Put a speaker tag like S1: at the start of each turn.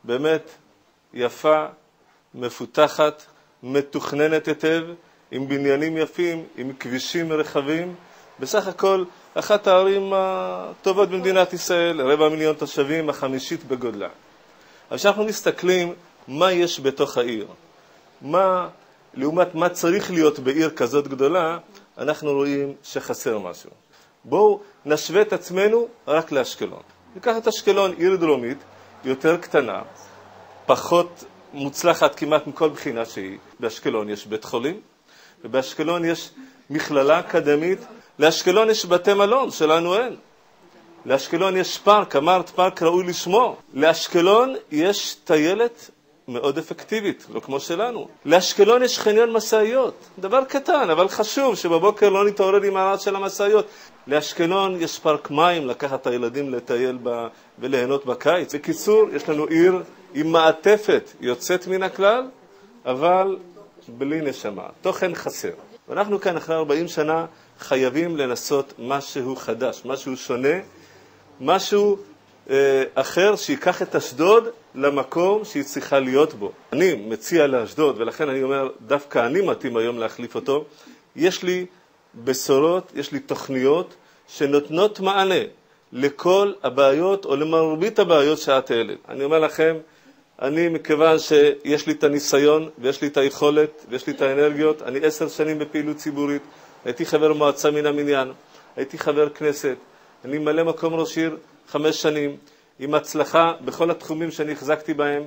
S1: באמת יפה, מפותחת, מתוכננת היטב, עם בניינים יפים, עם כבישים רחבים. בסך הכל, אחת הערים הטובות במדינת ישראל, 250,000 תושבים, החמישית בגודלה. אז כשאנחנו מסתכלים מה יש בתוך העיר, לעומת מה צריך להיות בעיר כזאת גדולה, אנחנו רואים שחסר משהו. בואו נשווה את עצמנו רק לאשקלון. ניקח את אשקלון, עיר דרומית, יותר קטנה, פחות מוצלחת כמעט מכל בחינה שהיא. באשקלון יש בית חולים, ובאשקלון יש מכללה אקדמית. לאשקלון יש בתי מלון, שלנו אין. לאשקלון יש פארק, אמרת פארק ראוי לשמו. לאשקלון יש טיילת מאוד אפקטיבית, לא כמו שלנו. לאשקלון יש חניון מסעיות, דבר קטן, אבל חשוב שבבוקר לא נתעורר עם הרעש של המסעיות. לאשקלון יש פארק מים, לקחת את הילדים לטייל וליהנות בקיץ. בקיצור, יש לנו עיר עם מעטפת יוצאת מן הכלל, אבל בלי נשמה, תוכן חסר. ואנחנו כאן אחרי 40 שנה חייבים לנסות משהו חדש, משהו שונה, משהו אחר שיקח את אשדוד למקום שהיא צריכה להיות בו. אני מציע לאשדוד, ולכן אני אומר, דווקא אני מתאים היום להחליף אותו. יש לי בשורות, יש לי תוכניות שנותנות מענה לכל הבעיות או למרבית הבעיות שאת העלית. אני אומר לכם, אני מכיוון שיש לי את הניסיון ויש לי את היכולת ויש לי את האנרגיות, אני 10 שנים בפעילות ציבורית, הייתי חבר מועצה מן המניין, הייתי חבר כנסת, אני מלא מקום ראש עיר 5 שנים, עם הצלחה בכל התחומים שאני החזקתי בהם.